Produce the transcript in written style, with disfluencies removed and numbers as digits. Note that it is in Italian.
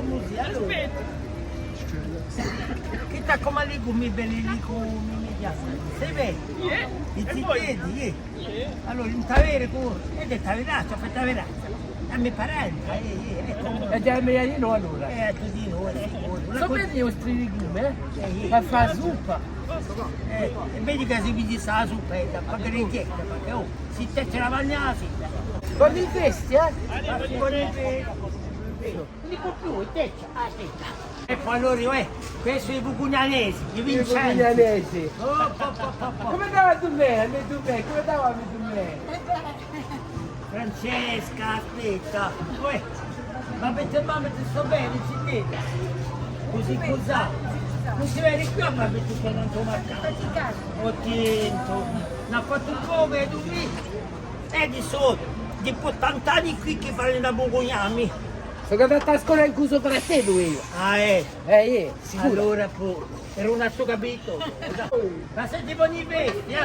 così, allora. Che sta come lì con i belli lì con i mediati. Sei vecchio? I zittedi, allora, non t'avere pure. E te t'averaccia, fai t'averaccia. A me parente, E già mi hai no allora. tu di noi, sicuro. So prendi un striglume, per fare zuppa. E vedi che si vede la suppetta, perché richiesta, perché si te ce la magnasi. Con il vesti, Non dico più, te e poi allora, questi i bucugnanesi, i vincenti. Milanesi. Oh, Come dava tu me? Come dava tu me? Francesca, aspetta. Ma per mamma ti sto bene, ci vede. Così cos'ha? Non si vede qui, ma per tutto non ti marcato. Ho tinto. Ne ha fatto un po' vedo lì. E di sotto, di 80 anni qui che fanno da bucugnami. Sono andato a scuola in cuso per te lui. Sicuro. Sicuro. Allora, era un altro capito. Ma se ti poni i vesti,